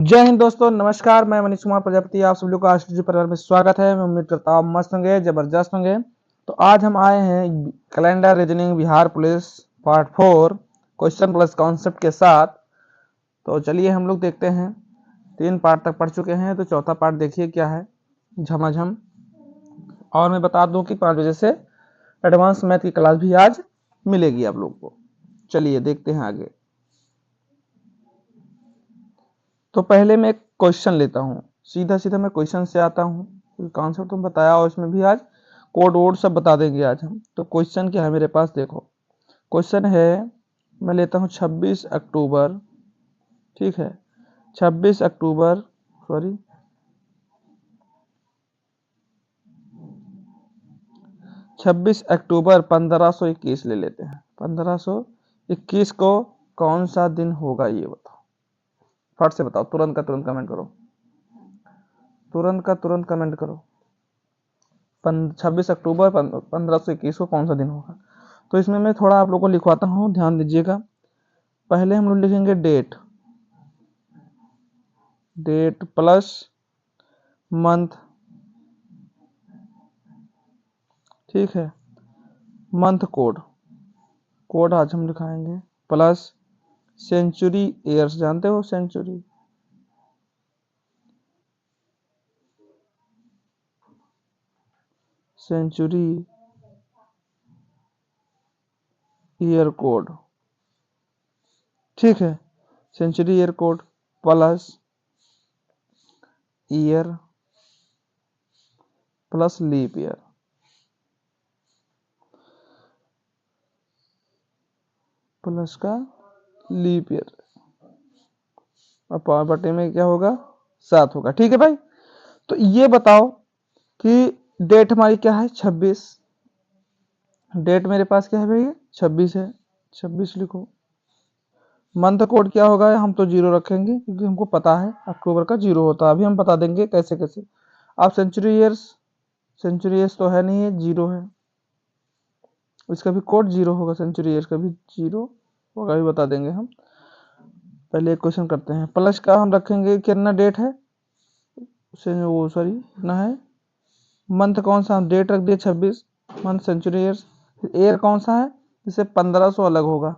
जय हिंद दोस्तों, नमस्कार। मैं मनीष कुमार प्रजापति, आप सभी लोग का आश्चर्य परिवार में स्वागत है। मैं उम्मीद करता हूँ मस्त होंगे, जबरदस्त होंगे। तो आज हम आए हैं calendar reasoning Bihar police part 4 question plus concept के साथ। तो चलिए हम लोग देखते हैं। 3 पार्ट तक पढ़ चुके हैं, तो चौथा पार्ट देखिए क्या है, झमाझम। और मैं बता दूं कि 5 बजे से एडवांस मैथ की क्लास भी आज मिलेगी आप लोग को। चलिए देखते हैं आगे। तो पहले मैं एक क्वेश्चन लेता हूँ, सीधा सीधा मैं क्वेश्चन से आता हूँ। कॉन्सेप्ट तुम बताया और इसमें भी आज कोड वोड सब बता देंगे आज हम। तो क्वेश्चन क्या है मेरे पास, देखो क्वेश्चन है, मैं लेता हूँ 26 अक्टूबर, ठीक है 26 अक्टूबर, सॉरी 26 अक्टूबर 1521 ले लेते हैं। 1521 को कौन सा दिन होगा ये बताओ, फट से बताओ, तुरंत का तुरंत कमेंट करो, तुरंत का तुरंत कमेंट करो। 26 अक्टूबर 1521 को कौन सा दिन होगा। तो इसमें मैं थोड़ा आप लोगों को लिखवाता हूँ, ध्यान दीजिएगा। पहले हम लोग लिखेंगे डेट, डेट प्लस मंथ, ठीक है, मंथ कोड, कोड आज हम लिखाएंगे, प्लस सेंचुरी ईयर्स, जानते हो सेंचुरी, सेंचुरी ईयर कोड, ठीक है, century year code plus year plus leap year, plus का लीप ईयर, और पावर बटे में क्या होगा, 7 होगा। ठीक है भाई। तो ये बताओ कि डेट हमारी क्या है, 26, डेट मेरे पास क्या है भैया, 26 है, 26 लिखो। मंथ कोड क्या होगा, हम तो 0 रखेंगे क्योंकि हमको पता है अक्टूबर का 0 होता है। अभी हम बता देंगे कैसे कैसे। आप सेंचुरी ईयर्स, सेंचुरी ईयर्स तो है नहीं है, 0 है, इसका भी कोड 0 होगा, सेंचुरी ईयर्स का भी 0 होगा, भी बता देंगे हम। पहले एक क्वेश्चन करते हैं, प्लस का हम रखेंगे कितना डेट है, वो सॉरी कितना है, मंथ कौन सा, हम डेट रख दिए 26, मंथ सेंचुरी ईयर्स, ईयर कौन सा है, जिससे 1500 अलग होगा,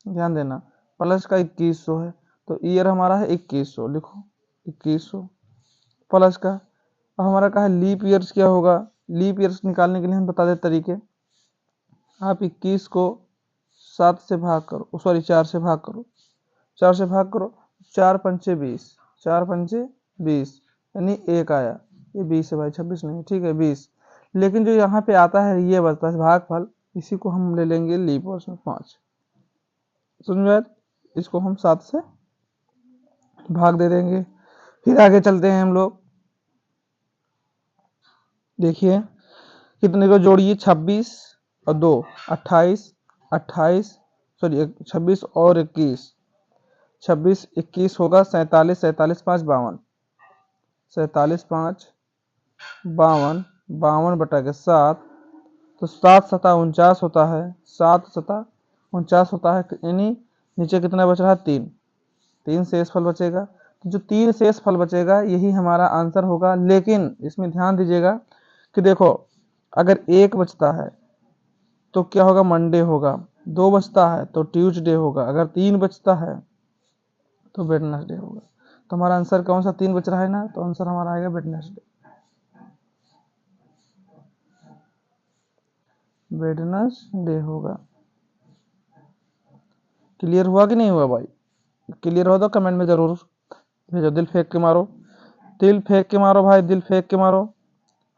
ध्यान देना। प्लस का 2100 है, तो ईयर हमारा है 2100, लिखो 2100 प्लस का। अब हमारा कहा है लीप ईयर्स क्या होगा, लीप ईयर्स निकालने के लिए हम बता देते तरीके। आप 21 को 7 से भाग करो, सॉरी 4 से भाग करो, 4 से भाग करो, 4 पंचे 20, 4 पंचे 20, यानी 1 आया, ये 20 है भाई, 26 नहीं, ठीक है 20। लेकिन जो यहाँ पे आता है ये बचता है भागफल, इसी को हम ले लेंगे लीप वर्ष में 5, समझ में, इसको हम 7 से भाग दे देंगे। फिर आगे चलते हैं हम लोग, देखिए कितने को जोड़िए, 26 और 2 28, 28 सॉरी 26 और 21, 26 21 होगा 47, 47 5 52, 47 5 52, 52 बटा के 7, तो 7 सता 49 होता है, 7 सता 49 होता है, यानी नीचे कितना बच रहा है, 3, 3 शेष फल बचेगा। तो जो 3 शेष फल बचेगा यही हमारा आंसर होगा। लेकिन इसमें ध्यान दीजिएगा कि देखो, अगर 1 बचता है तो क्या होगा, मंडे होगा, 2 बचता है तो ट्यूसडे होगा, अगर 3 बचता है तो वेडनेसडे होगा। तो हमारा आंसर कौन सा, 3 बच रहा है ना, तो आंसर हमारा आएगा वेडनेसडे, वेडनेसडे होगा। क्लियर हुआ कि नहीं हुआ भाई, क्लियर हो तो कमेंट में जरूर भेजो, दिल फेंक के मारो, दिल फेंक के मारो भाई, दिल फेंक के मारो।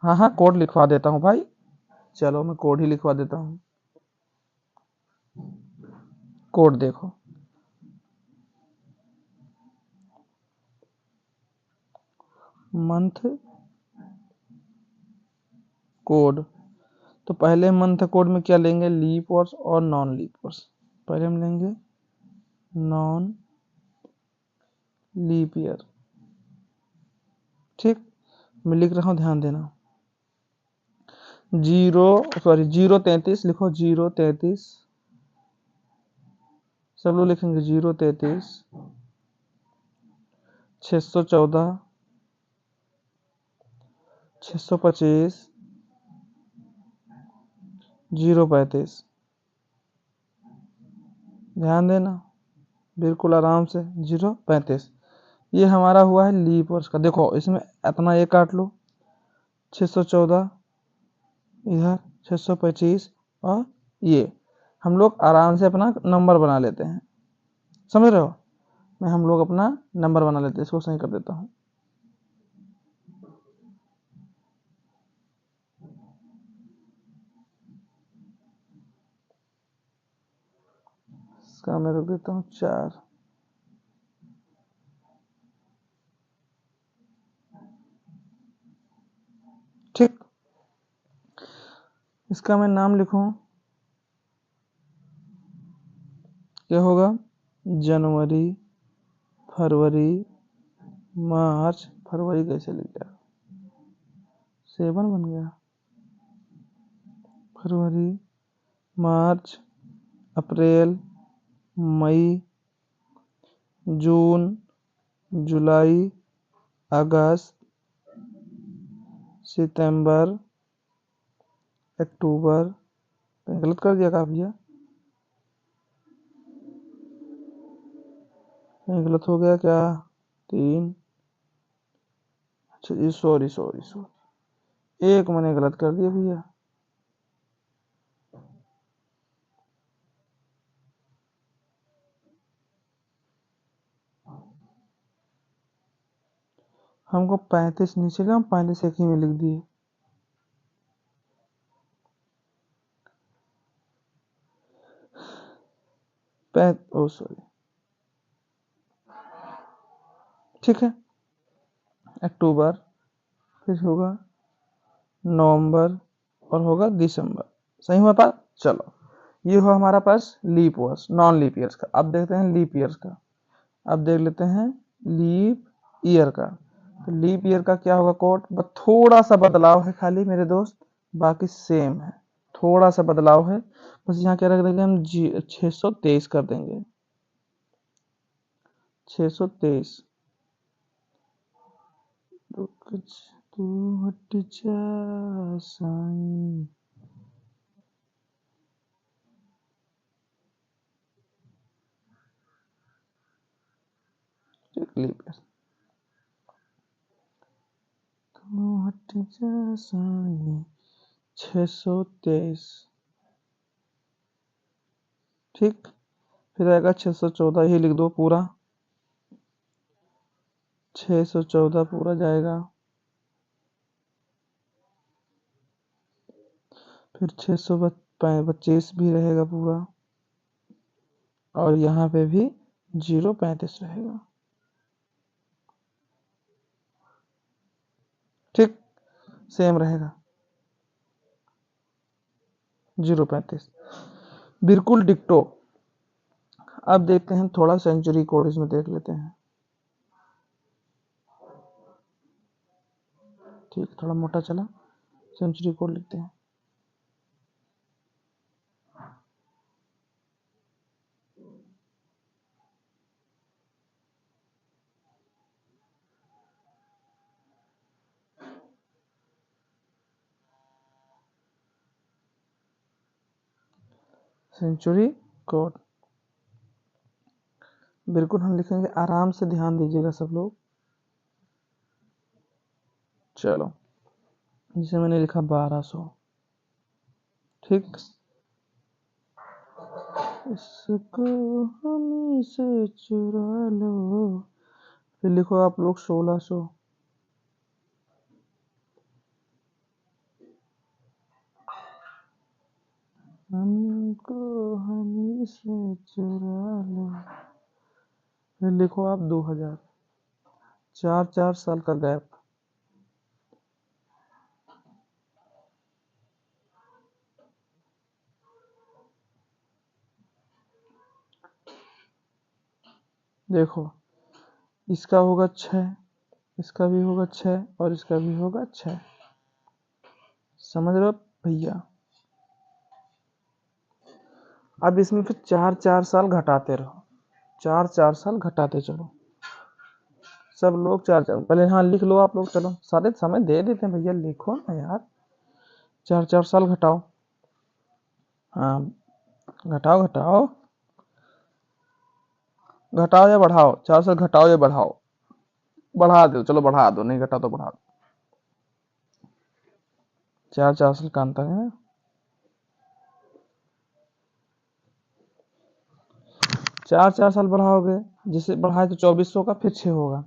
हाँ हाँ, कोड लिखवा देता हूँ भाई, चलो मैं कोड ही लिखवा देता हूँ। कोड देखो, मंथ कोड, तो पहले मंथ कोड में क्या लेंगे, लीप वर्ष और नॉन लीप वर्ष। पहले हम लेंगे नॉन लीप ईयर, ठीक, मैं लिख रहा हूँ ध्यान देना। 033 लिखो, 033, सब लोग लिखेंगे 033, 614, 625, 035। ध्यान देना, बिल्कुल आराम से 035। ये हमारा हुआ है लीप वर्ष का। देखो इसमें इतना ये काट लो, 614 इधर, 625 और ये हम लोग आराम से अपना नंबर बना लेते हैं, समझ रहे हो। मैं हम लोग अपना नंबर बना लेते हैं, इसको सही कर देता हूँ। इसका मैं रख देता हूँ 4। ठीक, इसका मैं नाम लिखूं, क्या होगा, जनवरी, फरवरी, मार्च। फरवरी कैसे लिख गया, 7 बन गया। फरवरी, मार्च, अप्रैल, मई, जून, जुलाई, अगस्त, सितंबर, अक्टूबर। गलत कर दिया का भैया, गलत हो गया क्या, 3। अच्छा जी, सॉरी सॉरी सॉरी, एक मैंने गलत कर दिया भैया। हमको 35 नीचे हम 35 एक ही में लिख दिए। ओ सॉरी, ठीक है। अक्टूबर, फिर होगा नवंबर और होगा दिसंबर। सही हुआ था। चलो ये हो हमारा पास लीप वर्ष, नॉन लीप ईयर्स का। अब देखते हैं लीप ईयर्स का। अब देख लेते हैं लीप ईयर का। तो लीप ईयर का क्या होगा कोड, बस थोड़ा सा बदलाव है खाली मेरे दोस्त, बाकी सेम है। थोड़ा सा बदलाव है, बस यहाँ क्या रख देंगे हम 623 कर देंगे, 623। तो कुछ तू हट जा साईं। लीप ईयर, तू हट जा साईं, 623। ठीक, फिर आएगा 614, ही लिख दो पूरा, 614 पूरा जाएगा। फिर 625 भी रहेगा पूरा, और यहाँ पे भी 035 रहेगा। ठीक, सेम रहेगा 035, बिल्कुल डिक्टो। अब देखते हैं थोड़ा सेंचुरी कोड इसमें देख लेते हैं। ठीक, थोड़ा मोटा चला, सेंचुरी कोड लिखते हैं। सेंचुरी कोड बिल्कुल हम लिखेंगे, आराम से ध्यान दीजिएगा सब लोग। चलो, जिसे मैंने लिखा 1200। ठीक, इसको हमी से चुरा लो। फिर लिखो आप लोग 1600। हमको हमी से चुरा लो। फिर लिखो आप 2000। 4 साल का गैप। देखो इसका होगा 6, इसका भी होगा 6 और इसका भी होगा 6। समझ रहे हो भैया। अब इसमें फिर 4 साल घटाते रहो, 4 साल घटाते चलो। सब लोग चार चार, पहले हाँ लिख लो आप लोग, चलो सारे समय दे देते हैं भैया, लिखो ना यार। 4 4 साल घटाओ, हाँ घटाओ घटाओ, घटाओ या बढ़ाओ, 4 साल घटाओ या बढ़ाओ, बढ़ा दो, चलो बढ़ा दो, नहीं घटा तो बढ़ा दो। 4 4 साल का अंतर है। 4 4 साल बढ़ाओगे, जिसे बढ़ाए तो 2400 का फिर 6 होगा,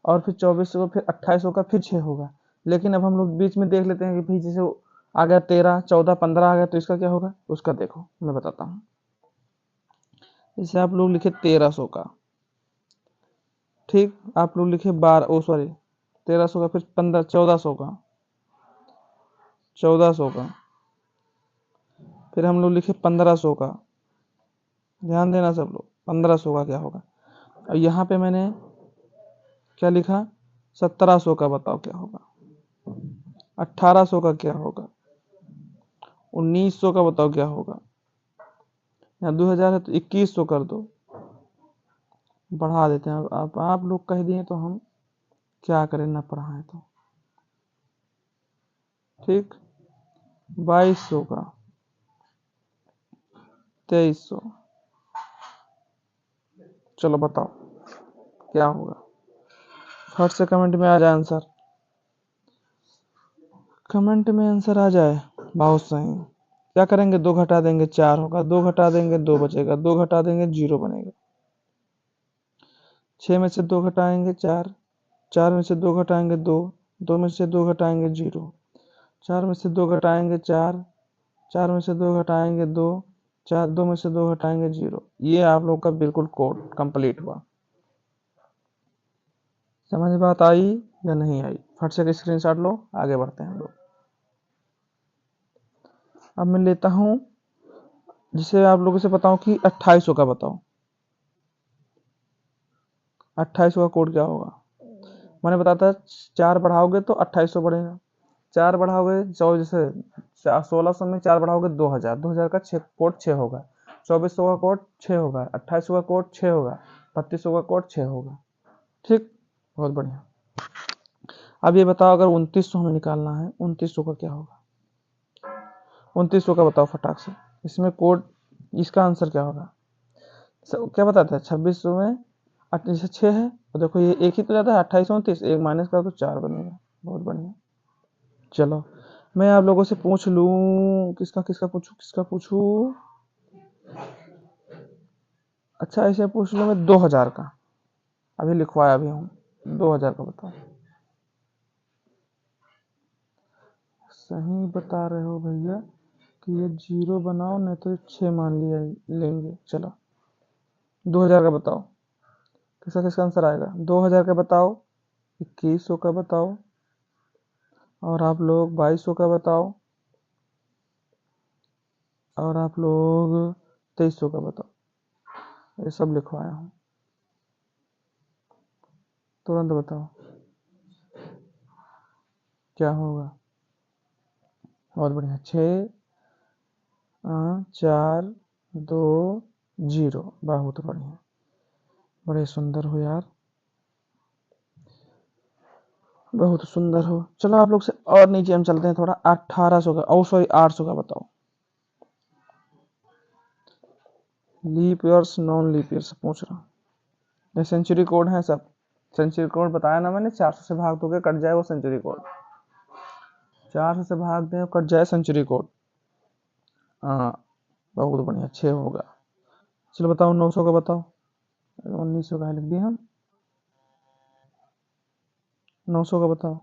और फिर 2400 का फिर 2800 का फिर 6 होगा। लेकिन अब हम लोग बीच में देख लेते हैं कि भाई जैसे आ गया 13 14 15 आ गया, तो इसका क्या होगा, उसका देखो मैं बताता हूँ। जैसे आप लोग लिखे 1300 का, ठीक, आप लोग लिखे 12, ओ सॉरी 1300 का, फिर 15 1400 का, 1400 का, फिर हम लोग लिखे 1500 का, ध्यान देना सब लोग, 1500 का क्या होगा। और यहाँ पे मैंने क्या लिखा, 1700 का, बताओ क्या होगा। 1800 का क्या होगा, 1900 का बताओ क्या होगा। यहाँ 2000 है तो 2100 कर दो, बढ़ा देते हैं। अब आप लोग कह दिए तो हम क्या करें, ना पढ़ाएं तो, ठीक। 2200 का, 2300, चलो बताओ क्या होगा। फट से कमेंट में आ जाए आंसर, कमेंट में आंसर आ जाए, बहुत सही। क्या करेंगे, 2 घटा देंगे 4 होगा, 2 घटा देंगे 2 बचेगा, 2 घटा देंगे 0 बनेगा। 6 में से 2 घटाएंगे 4, 4 में से 2 घटाएंगे 2, 2 में से 2 घटाएंगे 0, 4 में से 2 घटाएंगे 4, 4 में से 2 घटाएंगे 2, 4 2 में से 2 घटाएंगे 0। ये आप लोग का बिल्कुल कोड कंप्लीट हुआ। समझ में बात आई या नहीं आई, फट से स्क्रीनशॉट लो, आगे बढ़ते हैं हम लोग। अब मैं लेता हूं, जिसे आप लोगों से बताऊं कि 2800 का बताओ, 2800 का कोड क्या होगा। मैंने बताया था 4 बढ़ाओगे तो 2800 बढ़ेगा, 4 बढ़ाओगे जैसे 1600 में 4 बढ़ाओगे 2000, 2000 का कोड 6 होगा, 2400 का कोड 6 होगा, 2800 का कोड 6 होगा, 3200 का कोड 6 होगा, ठीक, बहुत बढ़िया। अब ये बताओ अगर 2900 हमें निकालना है, 2900 का क्या होगा, 2900 का बताओ फटाक से, इसमें कोड, इसका आंसर क्या होगा। क्या बताता है, 2600 में जैसे 6 है, और देखो ये एक ही तो जाता है, 28 29, एक माइनस करो तो 4 बनेगा, बहुत बढ़िया। चलो मैं आप लोगों से पूछ लूं, किसका किसका पूछूं, किसका पूछूं। अच्छा ऐसे पूछ लूं मैं 2000 का, अभी लिखवाया भी हूँ, 2000 का बताओ। सही बता रहे हो भैया कि ये 0 बनाओ, नहीं तो 6 मान लिया लेंगे। चलो 2000 का बताओ, किसका किसका आंसर आएगा। 2000 का बताओ, 2100 का बताओ, और आप लोग 2200 का बताओ, और आप लोग 2300 का बताओ। ये सब लिखवाया हूँ, तुरंत बताओ क्या होगा। बहुत बढ़िया, 6 4 2 0, बहुत बढ़िया, बड़े सुंदर हो यार, बहुत सुंदर हो। चलो आप लोग से और नीचे हम चलते हैं थोड़ा, 1800 का, ओ सॉरी 800 का बताओ। Leap years non leap years पूछ रहा हूँ, ये सेंचुरी कोड है सब, सेंचुरी कोड बताया ना मैंने, 400 से भाग दोगे कट जाए वो सेंचुरी कोड, 400 से भाग दें कट जाए सेंचुरी कोड, हाँ बहुत बढ़िया, 6 होगा। चलो बताओ 900 का बताओ, 1900 का लिख दिया हम, 900 का बताओ,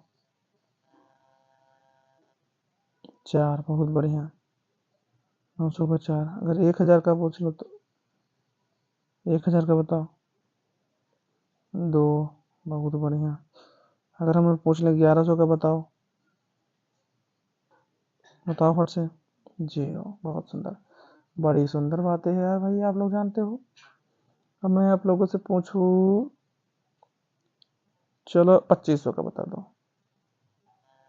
4, बहुत बढ़िया, 900 का 4। अगर 1000 का पूछ लो तो 1000 का बताओ, 2, बहुत बढ़िया। अगर हम पूछ लें 1100 का बताओ, बताओ फट से, 0, बहुत सुंदर, बड़ी सुंदर बातें हैं यार भाई, आप लोग जानते हो। अब मैं आप लोगों से पूछूं, चलो 2500 का बता दो,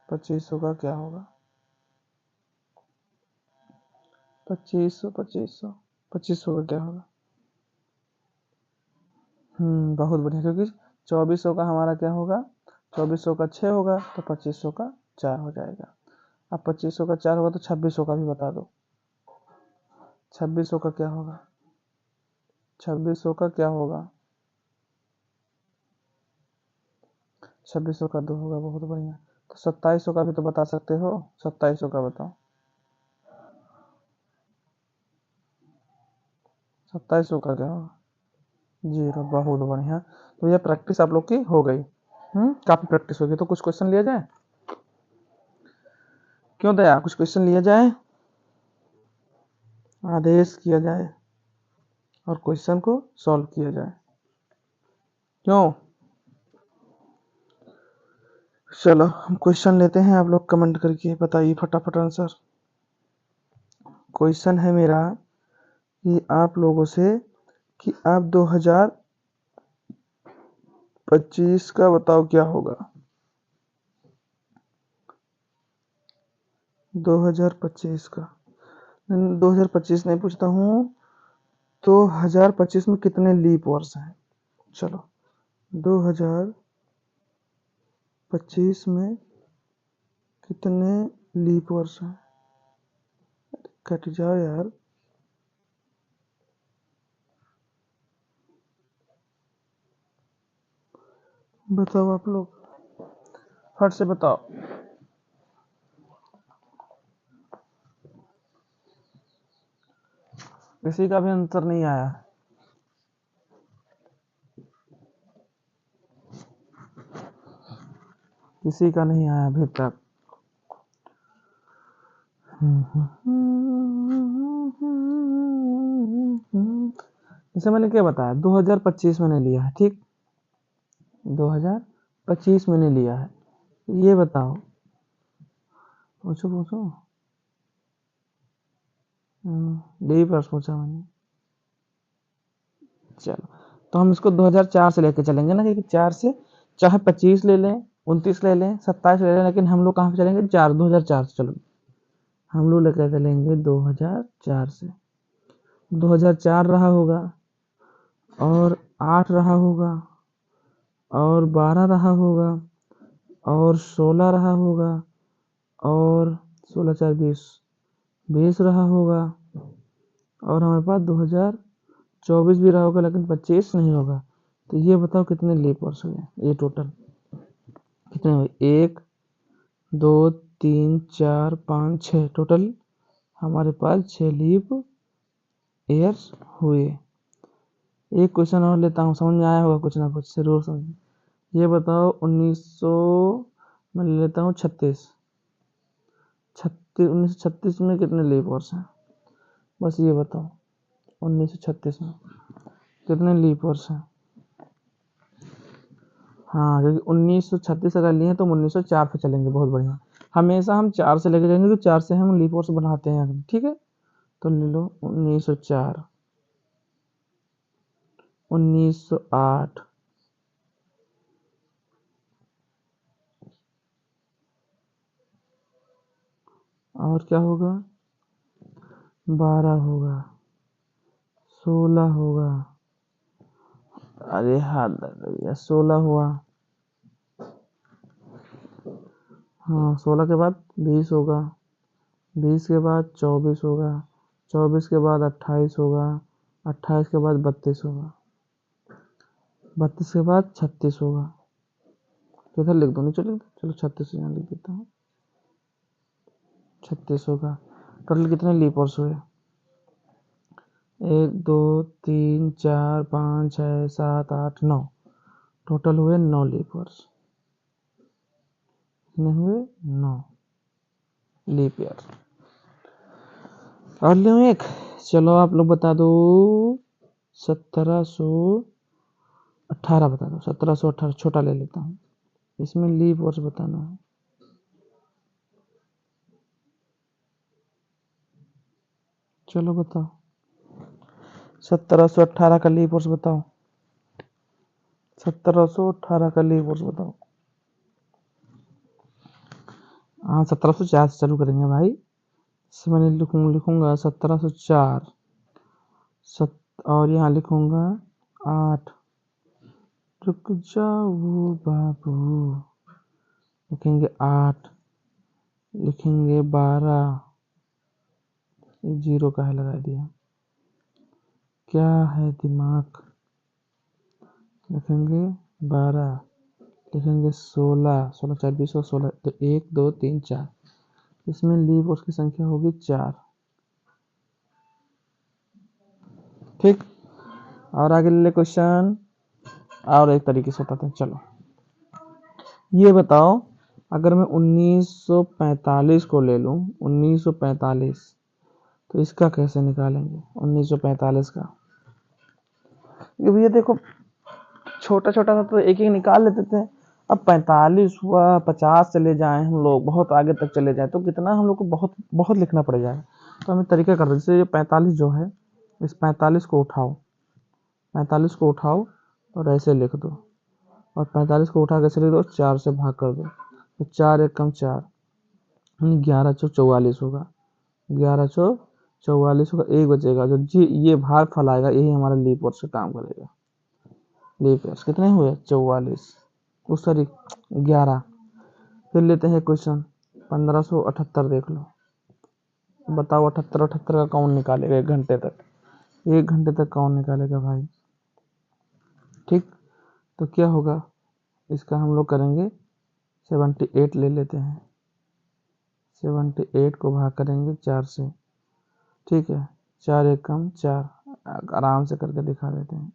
2500 का क्या होगा, 2500 2500, 2500 का क्या होगा। बहुत बढ़िया, क्योंकि 2400 का हमारा क्या होगा, 2400 का 6 होगा तो 2500 का 4 हो जाएगा। अब 2500 का 4 होगा तो 2600 का भी बता दो। 2600 का क्या होगा, 2600 का क्या होगा, 2600 का 2 होगा। बहुत बढ़िया। तो 2700 का भी तो बता सकते हो, 2700 का बताओ। 2700 का क्या होगा, 0। बहुत बढ़िया। तो यह प्रैक्टिस आप लोग की हो गई, काफी प्रैक्टिस हो गई। तो कुछ क्वेश्चन लिया जाए, क्यों दया, कुछ क्वेश्चन लिया जाए, आदेश किया जाए और क्वेश्चन को सॉल्व किया जाए, क्यों। चलो हम क्वेश्चन लेते हैं, आप लोग कमेंट करके बताइए फटाफट आंसर। क्वेश्चन है मेरा कि आप लोगों से कि आप 2025 का बताओ क्या होगा। 2025 का 2025 नहीं पूछता हूँ, 2025 में कितने लीप वर्ष हैं। चलो 2025 में कितने लीप वर्ष हैं, कट जाओ यार। बताओ आप लोग, फट से बताओ। किसी का भी आंसर नहीं आया, किसी का नहीं आया अभी तक। जैसे मैंने क्या बताया, 2025 मैंने लिया है, ठीक, 2025 मैंने लिया है। ये बताओ, पूछो पूछो। यही प्रश्न पूछा मैंने। चलो तो हम इसको 2004 से लेके चलेंगे ना, क्योंकि 4 से चाहे 25 ले लें, 29 ले लें, 27 ले लें, लेकिन हम लोग कहाँ पे चलेंगे, 2004 से। चलो हम लोग लेकर चलेंगे 2004 से। 2004 रहा होगा, और 8 रहा होगा, और 12 रहा होगा, और 16 रहा होगा, और 16 4 20 रहा होगा, और हमारे पास 2024 भी रहा होगा, लेकिन 25 नहीं होगा। तो ये बताओ कितने लीप वर्ष हुए ये टोटल, कितने हुए, 1 2 3 4 5 6, टोटल हमारे पास 6 लीप ईयर्स हुए। एक क्वेश्चन और लेता हूँ, समझ में आया होगा कुछ ना कुछ, जरूर समझ। ये बताओ 1900 मैं ले लेता हूँ 1936 में कितने लीप वर्ष हैं, बस ये बताओ। 1936 में कितने लीप वर्ष हैं। हाँ, क्योंकि 1936 अगर लिए तो हम 1904 पे चलेंगे। बहुत बढ़िया, हमेशा हम 4 से लेके जाएंगे, तो 4 से हम लीप वर्ष बनाते हैं, ठीक है। तो ले लो 1904, 1908, और क्या होगा, 12 होगा, 16 होगा, अरे हाथ दर्द हो गया, 16 हुआ। हाँ 16 के बाद 20 होगा, 20 के बाद 24 होगा, 24 के बाद 28 होगा, 28 के बाद 32 होगा, 32 के बाद 36 होगा। किधर लिख दो, नीचे लिख दो, चलो 36 यहाँ लिख देता हूँ, 36 होगा। टोटल कितने लीप वर्ष हुए, 1 2 3 4 5 6 7 8 9, टोटल हुए 9 लीप वर्ष। कितने हुए, 9 लीप ईयर। और ले एक, चलो आप लोग बता दो, 1718 बता दो, 1718 छोटा ले लेता हूँ, इसमें लीप वर्ष बताना है। चलो बताओ, 1718 का लीप वर्ष बताओ, 1718 का लीप वर्ष बताओ। हाँ 1704 से चालू करेंगे भाई, इसमें मैंने लिखूंगा 1704, और यहाँ लिखूंगा 8, रुक जाओ बाबू, लिखेंगे 8, लिखेंगे 12, जीरो का है लगा दिया, क्या है दिमाग, लिखेंगे 12, लिखेंगे 16, 16 4 20 और 16, तो 1 2 3 4, इसमें लीव उसकी संख्या होगी 4। ठीक, और आगे ले क्वेश्चन और एक तरीके से बताते हैं। चलो ये बताओ, अगर मैं 1945 को ले लूं, 1945, तो इसका कैसे निकालेंगे 1945 का। ये भैया देखो छोटा छोटा था तो एक एक निकाल लेते थे, अब 45 हुआ, 50 चले जाएं हम लोग, बहुत आगे तक चले जाएं तो कितना हम लोग को बहुत बहुत लिखना पड़ जाएगा। तो हमें तरीका कर दो, जैसे ये 45 जो है, इस 45 को उठाओ, 45 को उठाओ और ऐसे लिख दो, और 45 को उठा कैसे लिख दो, 4 से भाग कर दो, तो 4 एक कम 4, 11 चौ 44 होगा, 11 चौ 44 होगा, एक बचेगा जो जी, ये भाग फल आएगा, यही हमारा लीप वर्ष से काम करेगा। लीप वर्ष कितने हुए 44, उस सॉरी 11। फिर लेते हैं क्वेश्चन 1578, देख लो, बताओ 78 78 का कौन निकालेगा 1 घंटे तक, 1 घंटे तक कौन निकालेगा भाई। ठीक, तो क्या होगा, इसका हम लोग करेंगे 78 ले लेते हैं, 78 को भाग करेंगे 4 से, ठीक है, 4 एक कम 4, आराम से करके दिखा देते हैं।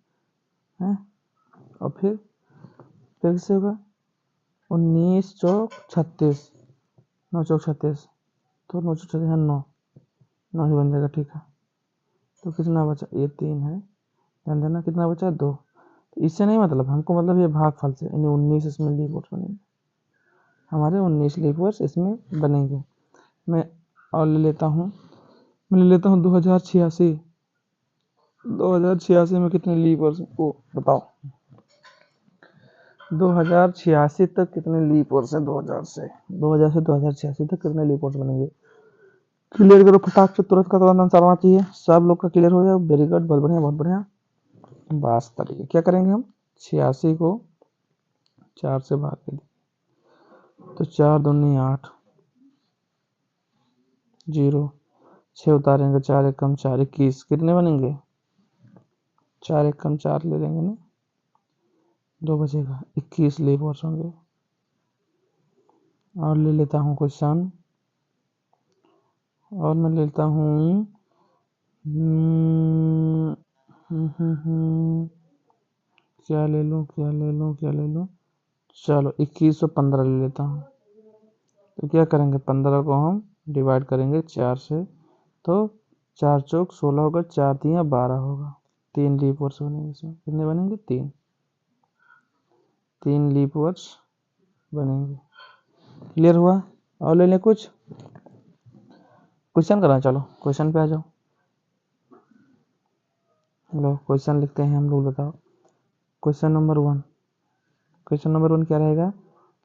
और फिर से होगा 19 चौक 36, 9 चौक 36, तो 9 चौक 36 है 9, 9 ही बन जाएगा। ठीक है, तो कितना बचा, ये 3 है, ध्यान देना कितना बचा 2, तो इससे नहीं मतलब हमको, मतलब ये भागफल से, यानी 19 इसमें लीप वर्ष बनेंगे, हमारे 19 लीप वर्ष इसमें बनेंगे। मैं और ले लेता हूँ, मैं ले लेता हूँ 2086, 2086 में कितने लीप वर्ष को बताओ, 2086 तक कितने लीप वर्ष है, 2000 से 2086 तक कितने लीप वर्ष बनेंगे। क्लियर करो फटाक से, तुरंत का तुरंत आंसर आना चाहिए, सब लोग का क्लियर हो जाए, वेरी गुड, बहुत बढ़िया बहुत बढ़िया। बस तरीके क्या करेंगे हम, 86 को 4 से भाग के, तो 4 दूनी 8, 0, 6 उतारेंगे, 4 एक कम 4, 21, कितने बनेंगे, 4 एक कम 4 ले लेंगे ना, 2 बचेगा, 21 लीप वर्ष होंगे। और ले लेता हूँ क्वेश्चन, और मैं लेता हूँ क्या ले लूँ, क्या ले लूँ, क्या ले लूँ, चलो 2115 ले लेता हूँ। तो क्या करेंगे, 15 को हम डिवाइड करेंगे 4 से, तो 4 चौक 16 होगा, 4 3 12 होगा, 3 लीप वर्ष बनेंगे इसमें, कितने बनेंगे 3 लीप वर्ष बनेंगे। क्लियर हुआ, और ले लें कुछ क्वेश्चन करना, चलो क्वेश्चन पे आ जाओ। लो क्वेश्चन लिखते हैं हम लोग, बताओ क्वेश्चन नंबर 1, क्वेश्चन नंबर 1 क्या रहेगा,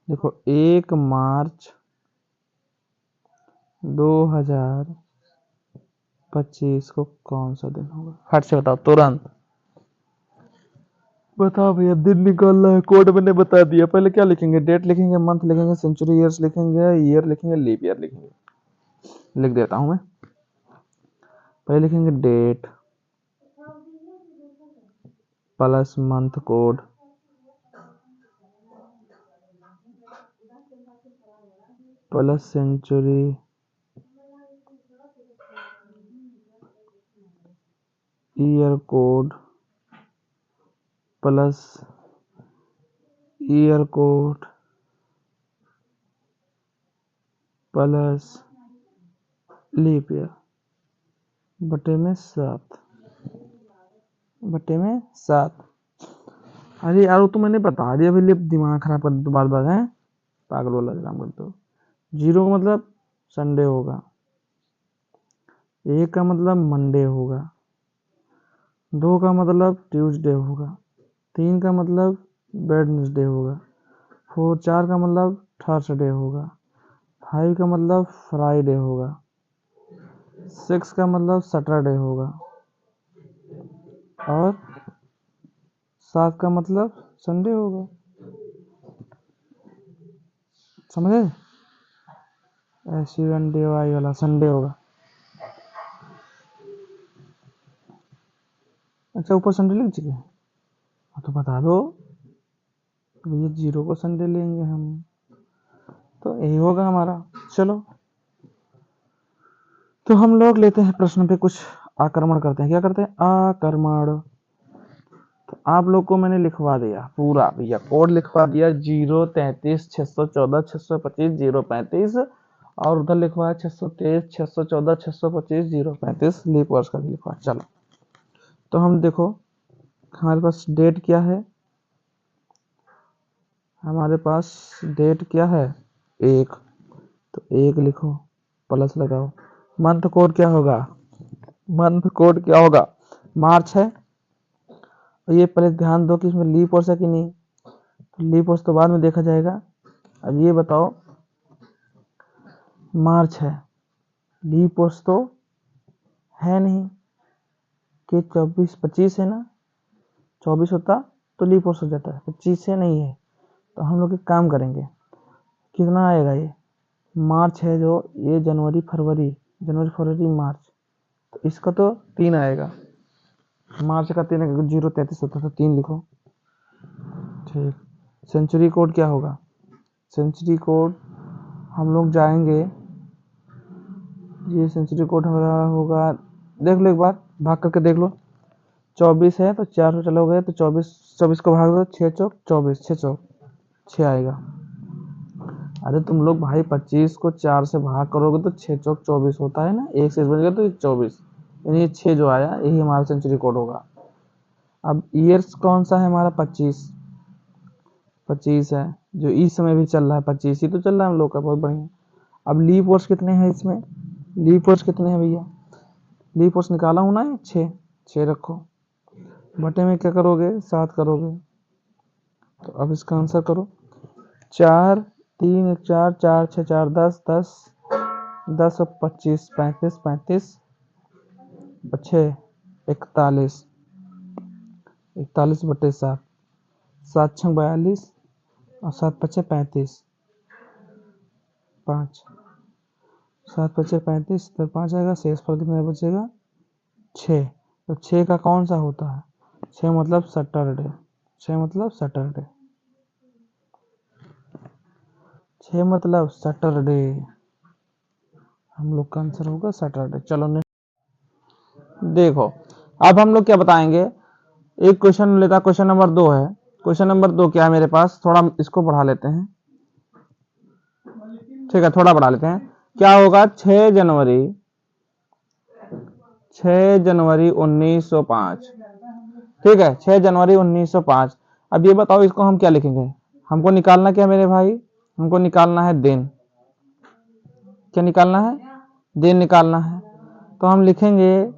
देखो 1 मार्च 2025 को कौन सा दिन होगा, फट से बताओ तुरंत बताओ भैया, दिन निकालना है, कोड मैंने बता दिया। पहले क्या लिखेंगे, डेट लिखेंगे, मंथ लिखेंगे, सेंचुरी ईयर्स लिखेंगे, ईयर लिखेंगे, लीप ईयर लिखेंगे। लिख देता हूं मैं, पहले लिखेंगे date plus month code plus century year code plus year code plus leap year बटे में 7, बटे में 7। अरे यार वो तो मैंने बता दिया, फिर दिमाग खराब कर दो बार बार, है पागल वाला काम कर दो। 0 का मतलब संडे होगा, 1 का मतलब मंडे होगा, 2 का मतलब ट्यूसडे होगा, 3 का मतलब वेडनेसडे होगा, 4 का मतलब थर्सडे होगा, 5 का मतलब फ्राइडे होगा, 6 का मतलब सैटरडे होगा, और 7 का मतलब संडे होगा, समझे? SUNDY वाला संडे होगा। अच्छा ऊपर संडे लिख चुके हैं, तो बता दो भैया 0 को संडे लेंगे हम, तो यही होगा हमारा। चलो तो हम लोग लेते हैं प्रश्न पे कुछ आक्रमण करते हैं। क्या करते हैं? आक्रमण। तो आप लोग को मैंने लिखवा दिया पूरा भैया, कोड लिखवा दिया 033 614 625 035 और उधर लिखवाया 623 614 625 035 लीप वर्ष का भी लिखवा। चलो तो हम देखो हमारे पास डेट क्या है, हमारे पास डेट क्या है 1, तो 1 लिखो प्लस लगाओ। मंथ कोड क्या होगा? मंथ कोड क्या होगा? मार्च है। और ये पहले ध्यान दो कि इसमें लीप वर्ष है कि नहीं, तो लीप वर्ष तो बाद में देखा जाएगा। अब ये बताओ मार्च है, लीप वर्ष तो है नहीं कि 24-25 है ना, 24 होता तो लीप वर्ष हो जाता है, 25 से नहीं है। तो हम लोग एक काम करेंगे, कितना आएगा ये मार्च है जो, ये जनवरी फरवरी मार्च, तो इसका तो 3 आएगा, मार्च का 3 आएगा, 033 होता तो 3 लिखो। ठीक, सेंचुरी कोड क्या होगा? सेंचुरी कोड हम लोग जाएंगे, ये सेंचुरी कोड हमारा होगा, देख लो एक बार भाग करके देख लो। 24 है तो 4 से चलोगे तो 24 को भाग दो, 6 चौक 24, 6 चौक 6 आएगा। अरे तुम लोग भाई 25 को 4 से भाग करोगे तो 6 चौक 24 होता है ना, 1 से बन गया तो 24, यानी 6 जो आया यही हमारा सेंचुरी कोड होगा। अब ईयर्स कौन सा है हमारा? 25 है, जो इस समय भी चल रहा है 25 ही तो चल रहा है हम लोग का, बहुत बढ़िया। अब लीप वर्ष कितने हैं इसमें? लीप वर्ष कितने हैं भैया? लीप वर्ष निकाला हूं ना, 6 रखो, बटे में क्या करोगे? 7 करोगे। तो अब इसका आंसर करो, 4 3 1 4 4 6 4 10 10 10 और 25 35 35 6 41 41 बटे 7 7 6 42 और 7 5 35 5 7 5 35 तो 5 आएगा, शेष फल कितना बचेगा? 6। तो 6 का कौन सा होता है? 6 मतलब सैटरडे, 6 मतलब सैटरडे, 6 मतलब सैटरडे, हम लोग का आंसर होगा सैटरडे। चलो देखो अब हम लोग क्या बताएंगे, एक क्वेश्चन लेता, क्वेश्चन नंबर 2 है। क्वेश्चन नंबर 2 क्या है मेरे पास, थोड़ा इसको बढ़ा लेते हैं, ठीक है थोड़ा बढ़ा लेते हैं। क्या होगा? 6 जनवरी 1905, ठीक है 6 जनवरी 1905। अब ये बताओ इसको हम क्या लिखेंगे? हमको निकालना क्या मेरे भाई? हमको निकालना है दिन। क्या निकालना है? दिन निकालना है। तो हम लिखेंगे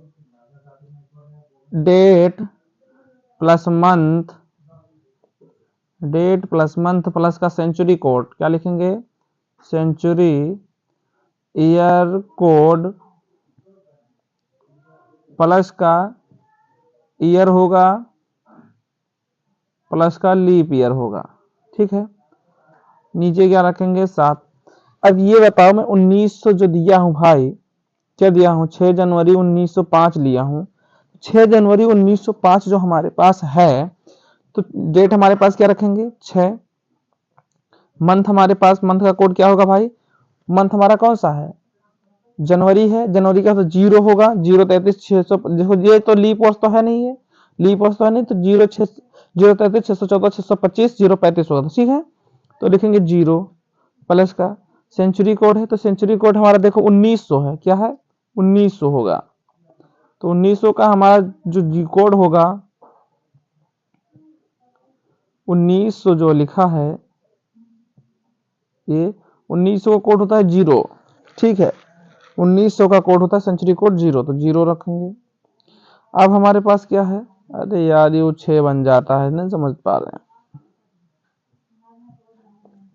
date plus month, date plus month plus का सेंचुरी कोड, क्या लिखेंगे? सेंचुरी ईयर कोड प्लस का ईयर होगा प्लस का लीप ईयर होगा, ठीक है। नीचे क्या रखेंगे? 7। अब ये बताओ मैं 1900 जो दिया हूं भाई, क्या दिया हूं? 6 जनवरी 1905 लिया हूं। 6 जनवरी 1905 जो हमारे पास है, तो डेट हमारे पास क्या रखेंगे? 6। मंथ हमारे पास, मंथ का कोड क्या होगा भाई? मंथ हमारा कौन सा है? जनवरी है, जनवरी का तो 0 होगा, 033 600, देखो ये तो लीप वर्ष तो है नहीं है, लीप वर्ष तो है नहीं, तो 033 614 625 035 होगा, ठीक है। तो लिखेंगे 0 प्लस का सेंचुरी कोड है, तो सेंचुरी कोड हमारा देखो 1900 है, क्या है? 1900 होगा। तो 1900 का हमारा जो जी कोड होगा, 1900 जो लिखा है, ये 1900 का कोड होता है 0, ठीक है। 1900 का कोड होता है सेंचुरी कोड 0, तो 0 रखेंगे। अब हमारे पास क्या है? अरे यार ये 6 बन जाता है, नहीं समझ पा रहे हैं,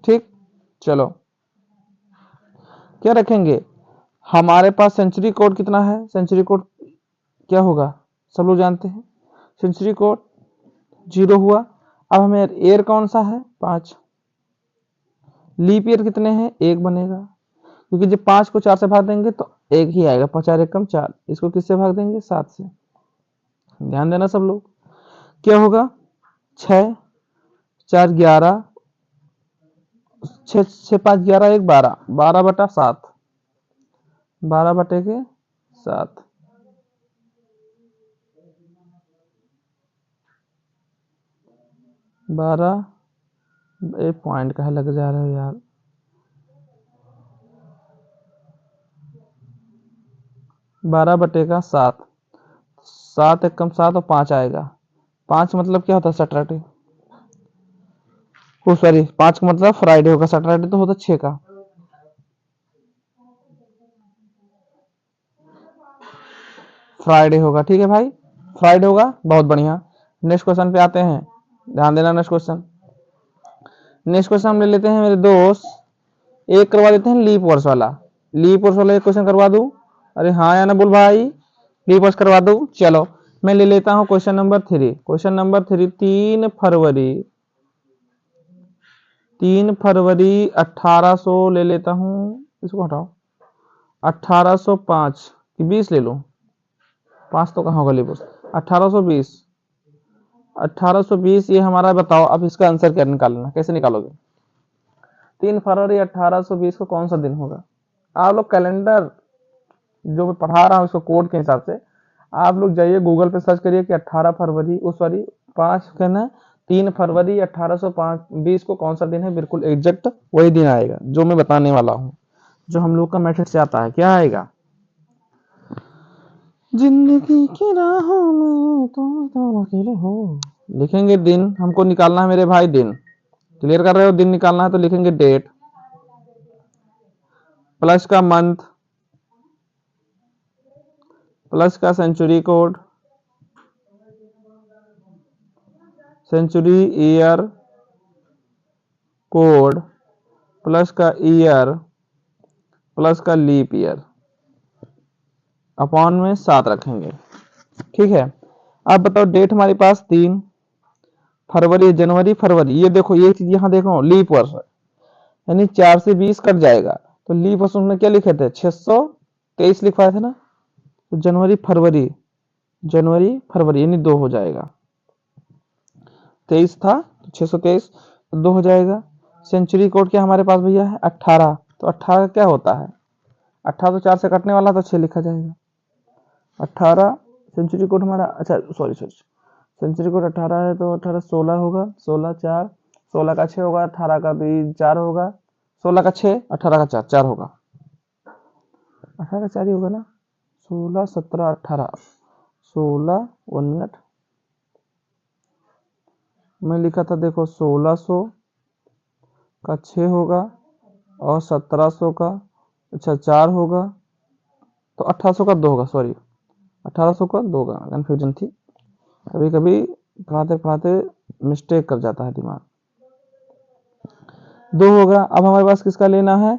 ठीक। चलो क्या रखेंगे? हमारे पास सेंचुरी कोड कितना है? सेंचुरी कोड क्या होगा? सब लोग जानते हैं, सेंचुरी कोड 0 हुआ। अब हमें ईयर कौन सा है 5, लीप ईयर कितने हैं 1 बनेगा, क्योंकि जब 5 को 4 से भाग देंगे तो 1 ही आएगा, 5 4 1 कम 4, इसको किससे भाग देंगे 7 से। ध्यान देना सब लोग, क्या होगा 6 4 11, 6 6 5 11 1 12, 12 बटा 7, 12 बटे के 7, 12, एक पॉइंट कहाँ लग जा रहा है यार, 12 बटे का 7, 7 एक कम 7 और 5 आएगा, 5 मतलब क्या होता है सैटरडे, ओ सॉरी 5 का मतलब फ्राइडे होगा, सैटरडे तो होता 6 का। फ्राइडे होगा, ठीक है भाई, फ्राइडे होगा, बहुत बढ़िया। नेक्स्ट क्वेश्चन पे आते हैं, ध्यान देना। नेक्स्ट क्वेश्चन हम ले लेते हैं मेरे दोस्त, एक करवा देते हैं लीप वर्ष वाला, लीप वर्ष वाला एक क्वेश्चन करवा दूं, अरे हाँ या ना बोल भाई, लीप वर्ष करवा दूं। चलो मैं ले लेता हूं क्वेश्चन नंबर 3, क्वेश्चन नंबर 3, 3 फरवरी 1800 ले लेता हूं, इसको हटाओ, 1805 कि 20 ले लो, 5 तो कहाँ होगा लीप वर्ष, 1820, 1820 ये हमारा, बताओ अब इसका आंसर क्या निकालना, कैसे निकालोगे। 3 फरवरी 1820 को कौन सा दिन होगा, आप लोग कैलेंडर जो मैं पढ़ा रहा हूँ इसको कोड के हिसाब से, आप लोग जाइए गूगल पे सर्च करिए कि 18 फरवरी सॉरी 5 कहना, 3 फरवरी 1820 को कौन सा दिन है, बिल्कुल एग्जैक्ट वही दिन आएगा जो मैं बताने वाला हूँ, जो हम लोग का मैसेज से आता है। क्या आएगा, जिंदगी की राहों में तुम अकेले हो, लिखेंगे दिन, हमको निकालना है मेरे भाई दिन, क्लियर कर रहे हो, दिन निकालना है तो लिखेंगे डेट प्लस का मंथ प्लस का century code, century year code plus का ईयर प्लस का लीप ईयर, अपॉन में 7 रखेंगे, ठीक है। अब बताओ डेट हमारे पास 3 फरवरी, जनवरी फरवरी, ये देखो ये चीज यहाँ देखो लीप वर्ष है, यानी 4 से 20 कट जाएगा, तो लीप वर्ष में क्या लिखे थे 623 लिखवाए थे ना, तो जनवरी फरवरी यानी 2 हो जाएगा, 23 था तो 623 तो 2 हो जाएगा। सेंचुरी कोड क्या हमारे पास भैया है 18, तो 18 क्या होता है, 18 तो 4 से कटने वाला तो 6 लिखा जाएगा, 18 सेंचुरी कोड हमारा, अच्छा सॉरी सेंचुरी कोड 18 है तो 18 16 होगा, 16 4, 16 का 6 होगा, 18 का भी 4 होगा, 16 का 6, 18 का 4, 4 होगा, 18 का 4 ही होगा ना, 16 17 18, 16 1 मिनट मैं लिखा था देखो, 1600 का 6 होगा और 1700 का अच्छा 4 होगा, तो 1800 का 2 होगा, सॉरी 1800 का 2 का कंफ्यूजन थी, कभी कभी पढ़ाते पढ़ाते मिस्टेक कर जाता है दिमाग, 2 होगा। अब हमारे पास किसका लेना है,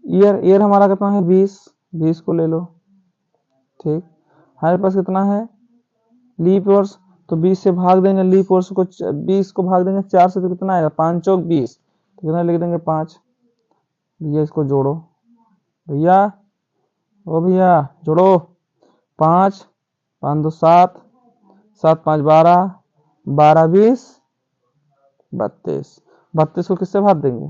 ईयर, ईयर हमारा कितना है 20, 20 को ले लो, ठीक। हमारे पास कितना है लीप वर्ष, तो 20 से भाग देंगे लीप वर्ष को, 20 को भाग देंगे 4 से तो कितना आएगा 5 चौक 20, तो कितना लिख देंगे 5, भैया इसको जोड़ो, भैया ओ भैया जोड़ो, 5 5 2 7, 7 5 12, 12 20 32, 32 को किससे भाग देंगे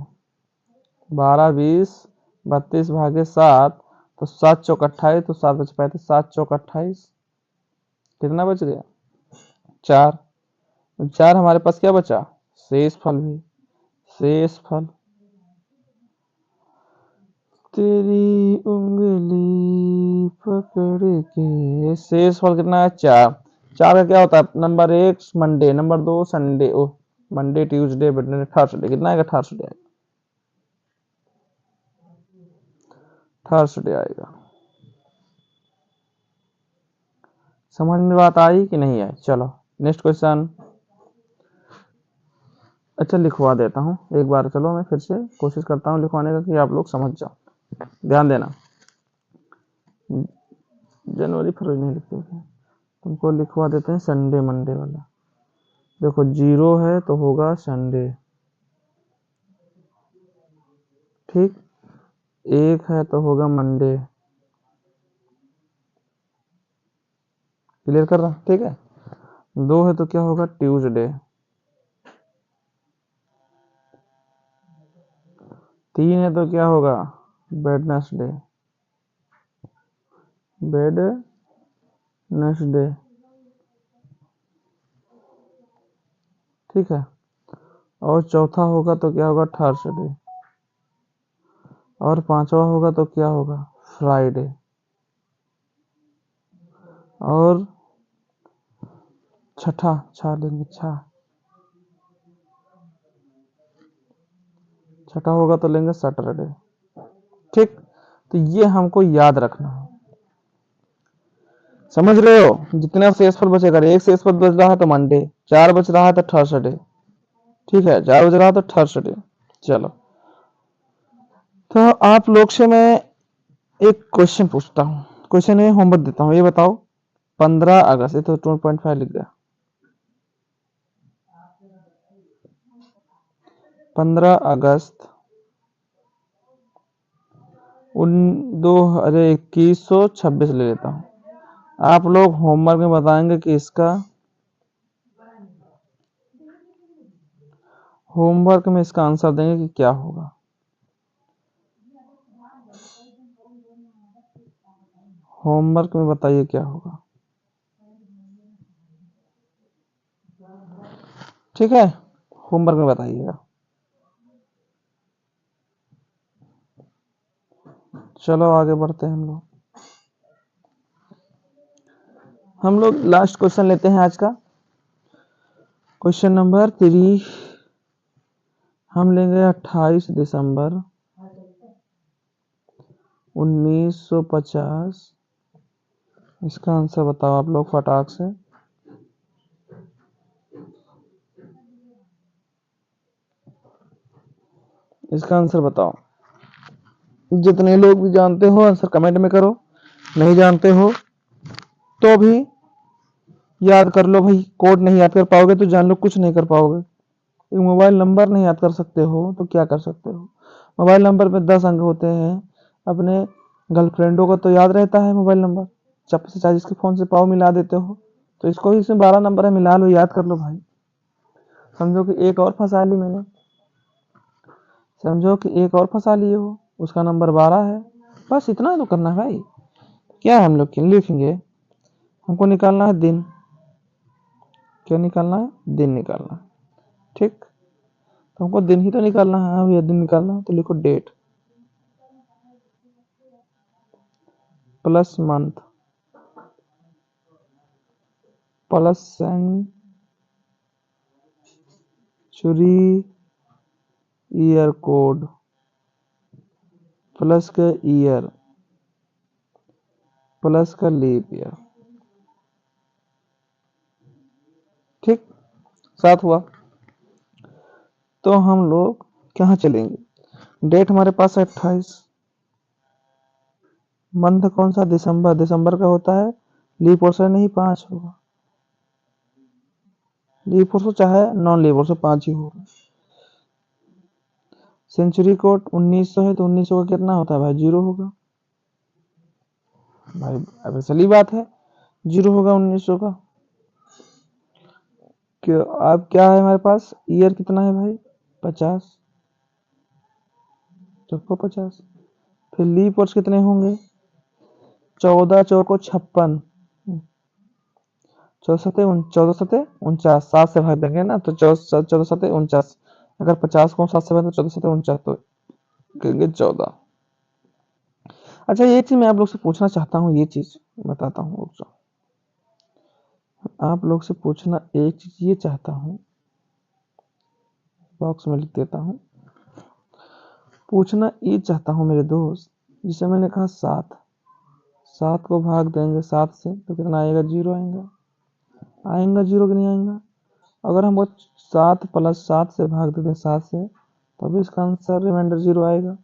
12 20 32 भागे 7, तो 7 चौक 28, तो 7 बच पाए थे, 7 चौक 28, कितना बच गया 4, 4 हमारे पास क्या बचा शेष फल भी, शेष फल तेरी उंगली पकड़ के, शेष फल कितना है 4, 4 का क्या होता है नंबर 1 मंडे, नंबर 2 संडे, ओ मंडे ट्यूसडे वेडनेसडे थर्सडे, कितना आएगा थर्सडे आएगा, थर्सडे आएगा। समझ में बात आई कि नहीं आई, चलो नेक्स्ट क्वेश्चन, अच्छा लिखवा देता हूँ एक बार, चलो मैं फिर से कोशिश करता हूँ लिखवाने का कि आप लोग समझ जाओ, ध्यान देना, जनवरी फरवरी नहीं लिखते थे, तुमको लिखवा देते हैं संडे मंडे वाला, देखो 0 है तो होगा संडे, ठीक। 1 है तो होगा मंडे, क्लियर कर रहा, ठीक है। 2 है तो क्या होगा ट्यूसडे, 3 है तो क्या होगा वेडनेसडे, वेडनेसडे, ठीक है। और चौथा होगा तो क्या होगा थर्सडे, और पांचवा होगा तो क्या होगा फ्राइडे, और छठा छा लेंगे छठा होगा तो लेंगे सैटरडे, ठीक। तो ये हमको याद रखना है, समझ रहे हो। जितने शेषफल बचेगा, एक शेषफल बच रहा है तो मंडे, 4 बच रहा है तो थर्सडे, ठीक है, 4 बज रहा है तो थर्सडे। चलो, तो आप लोग से मैं एक क्वेश्चन पूछता हूँ, क्वेश्चन में होमवर्क देता हूँ। ये बताओ 15 अगस्त, ये तो 2.5 लिख गया। 15 अगस्त उन 2126 ले लेता हूँ। आप लोग होमवर्क में बताएंगे कि इसका होमवर्क में इसका आंसर देंगे कि क्या होगा। होमवर्क में बताइए क्या होगा, ठीक है। होमवर्क में बताइएगा। चलो आगे बढ़ते हैं हम लोग लास्ट क्वेश्चन लेते हैं आज का, क्वेश्चन नंबर 3। हम लेंगे 28 दिसंबर 1950। इसका आंसर बताओ आप लोग फटाक से। इसका आंसर बताओ, जितने लोग भी जानते हो आंसर कमेंट में करो, नहीं जानते हो तो भी याद कर लो भाई। कोड नहीं याद कर पाओगे तो जान लो कुछ नहीं कर पाओगे। एक मोबाइल नंबर नहीं याद कर सकते हो तो क्या कर सकते हो। मोबाइल नंबर में 10 अंक होते हैं। अपने गर्लफ्रेंडों को तो याद रहता है मोबाइल नंबर, चप से चाहे जिसके फोन से पाओ मिला देते हो, तो इसको इसमें 12 नंबर है, मिला लो, याद कर लो भाई। समझो कि एक और फंसा ली मैंने, समझो कि एक और फंसा लिए हो, उसका नंबर 12 है। बस इतना तो करना है भाई। क्या है हम लोग लिखेंगे, हमको निकालना है दिन। क्या निकालना है, दिन निकालना है, ठीक। तो हमको दिन ही तो निकालना है, हाँ भैया दिन निकालना है, तो लिखो date plus month plus century year code plus का ईयर प्लस का लीप ईयर, ठीक। 7 हुआ। तो हम लोग कहाँ चलेंगे, डेट हमारे पास है 28, मंथ कौन सा दिसंबर, दिसंबर का होता है लीप वर्ष नहीं 5 होगा, लीप वर्ष चाहे नॉन लीप वर्ष 5 ही होगा। सेंचुरी कोड 1900 है तो 1900 का कितना होता है भाई 0 होगा भाई, अब असली बात है 0 होगा 1900 का। क्यों, अब क्या है हमारे पास ईयर कितना है भाई 50, चौको 50। फिर लीप वर्ष कितने होंगे 14 चौको 56, 14 सते 49, 7 से भाग देंगे ना तो 14 सते 49। अगर 50 को 7 से भाग तो 14 सते 49 तो कहेंगे 14। अच्छा ये चीज मैं आप लोग से पूछना चाहता हूँ, ये चीज बताता हूँ आप लोग से पूछना एक चीज ये चाहता हूँ, बॉक्स में लिख देता हूँ। पूछना ये चाहता हूँ मेरे दोस्त, जिसे मैंने कहा 7, 7 को भाग देंगे 7 से तो कितना आएगा 0 आएगा, आएगा 0 कि नहीं आएगा। अगर हम 7 प्लस 7 से भाग देते 7 से तो भी इसका आंसर रिमाइंडर 0 आएगा।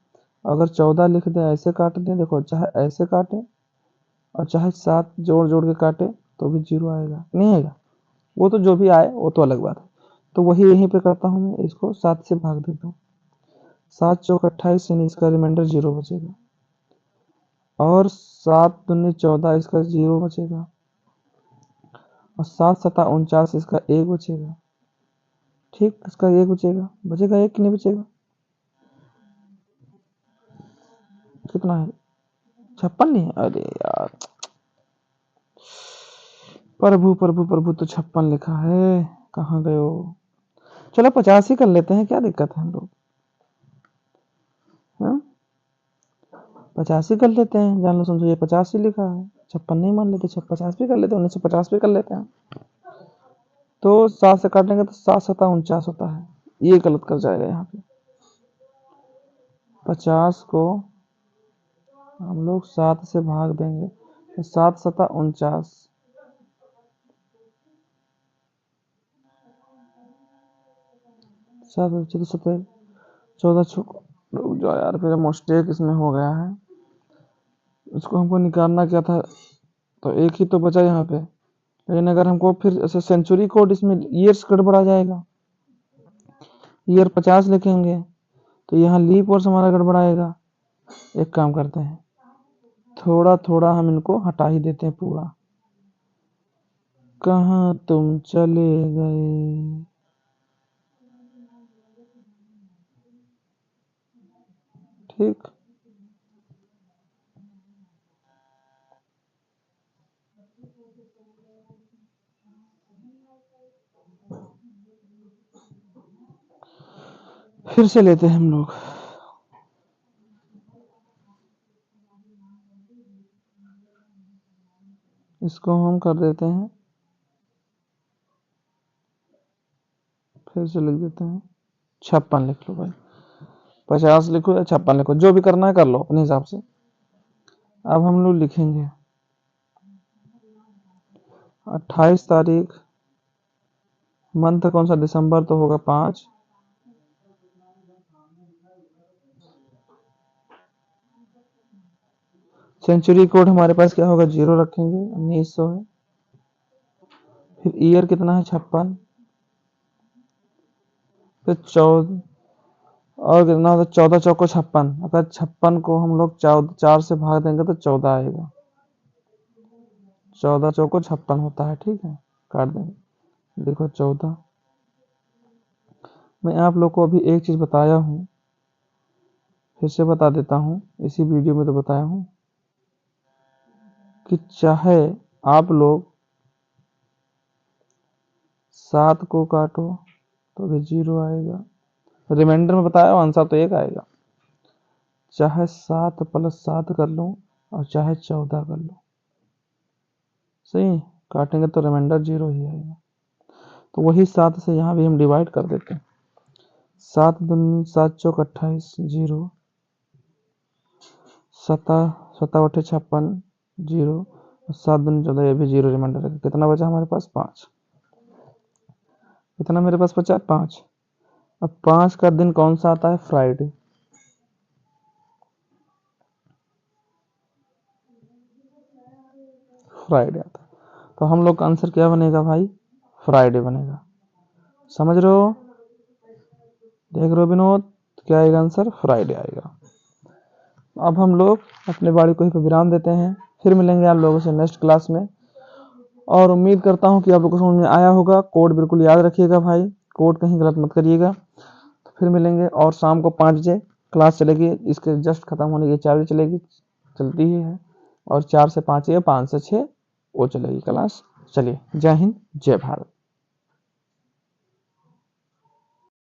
अगर 14 लिख दें ऐसे काट दें, देखो चाहे ऐसे काटे और चाहे 7 जोड़ जोड़ के काटे तो भी 0 आएगा, नहीं आएगा। वो तो जो भी आए वो तो अलग बात है। तो वही यहीं पे करता हूँ मैं, इसको 7 से भाग देता हूँ। 7 चौक 28 यानी इसका रिमाइंडर 0 बचेगा, और 7 दूनी 14 इसका 0 बचेगा, और 7 सता 49 इसका 1 बचेगा। ठीक, इसका 1 बचेगा, बचेगा 1 कि नहीं बचेगा? कितना है? 56 नहीं है? अरे यार, प्रभु प्रभु प्रभु, तो 56 लिखा है, कहाँ गए हो? चलो 50 ही कर लेते हैं, क्या दिक्कत है हम लोग, हाँ 50 ही कर लेते हैं, जान लो समझो ये 50 ही लिखा है, 56 नहीं मान लेते, 50 भी कर लेते हैं, 1950 भी कर लेते हैं। तो 7 से काटेंगे तो 7 सता 49 होता है, ये गलत कर जाएगा यहाँ पे। 50 को हम लोग 7 से भाग देंगे तो 7 सता 49, 7 7 14 छुक, रुक जाओ यार, फिर मिस्टेक इसमें हो गया है, इसको हमको निकालना क्या था, तो एक ही तो बचा यहाँ पे, लेकिन अगर हमको फिर ऐसे सेंचुरी कोड इसमें ईयर्स गड़बड़ा जाएगा, ईयर 50 लिखेंगे तो यहाँ लीप वर्ष हमारा गड़बड़ाएगा। एक काम करते हैं, थोड़ा थोड़ा हम इनको हटा ही देते हैं पूरा। कहाँ तुम चले गए? ठीक, फिर से लेते हैं हम लोग, इसको हम कर देते हैं, फिर से लिख देते हैं 56 लिख लो भाई, 50 लिखो या 56 लिखो, जो भी करना है कर लो अपने हिसाब से। अब हम लोग लिखेंगे 28 तारीख, मंथ कौन सा, दिसंबर तो होगा 5, सेंचुरी कोड हमारे पास क्या होगा, 0 रखेंगे, 1900 है, फिर ईयर कितना है 56, फिर 14, और कितना होता है 14 चौको 56, अगर 56 को हम लोग 4 से भाग देंगे तो 14 आएगा, 14 चौको 56 होता है, ठीक है, काट देंगे, देखो 14। मैं आप लोग को अभी एक चीज बताया हूँ, फिर से बता देता हूँ, इसी वीडियो में तो बताया हूँ कि चाहे आप लोग 7 को काटो तो भी 0 आएगा, रिमाइंडर में बताया आंसर तो 1 आएगा, चाहे 7 + 7 कर लो और चाहे 14 कर लो, सही, काटेंगे तो रिमाइंडर 0 ही आएगा। तो वही 7 से यहाँ भी हम डिवाइड कर देते हैं, 7 दूनी 7 चौक 28, 0, 7 8 56, 0, 7 दूनी 14, ये भी 0 रिमाइंडर है। कितना बचा हमारे पास, 5, कितना मेरे पास बचा, 5। अब 5 का दिन कौन सा आता है, फ्राइडे, फ्राइडे आता है, तो हम लोग का आंसर क्या बनेगा भाई, फ्राइडे बनेगा, समझ रहे हो, देख रहे हो विनोद, क्या आएगा आंसर, फ्राइडे आएगा। अब हम लोग अपने बाड़ी को ही पर विराम देते हैं, फिर मिलेंगे आप लोगों से नेक्स्ट क्लास में, और उम्मीद करता हूँ कि आप लोगों को समझ में आया होगा। कोड बिल्कुल याद रखिएगा भाई, कोड कहीं गलत मत करिएगा। तो फिर मिलेंगे, और शाम को 5 बजे क्लास चलेगी, इसके जस्ट खत्म होने की 4 बजे चलेगी, चलती ही है, और 4 से 5 या 5 से 6 वो चलेगी क्लास। चलिए, जय हिंद, जय भारत।